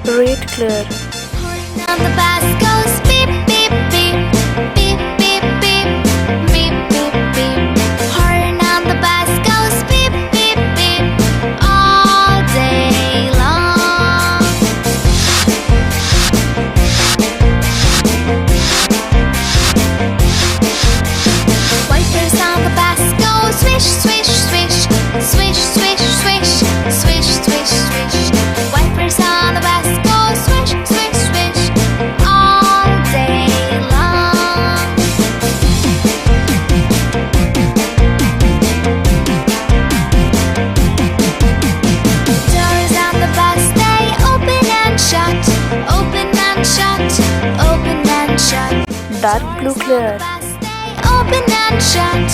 Red clear. On the bus goes beep beep beep, beep beep beep, beep beep beep. Horn on the bus goes beep beep beep, all day long. Wipers on the bus go swish swish swish, swish swish swish, swish swish swish. Wipers on the bus go swish swish swish, all day long. Doors on the bus they open and shut, open and shut, open and shut. Dark blue clear. Bus they open and shut,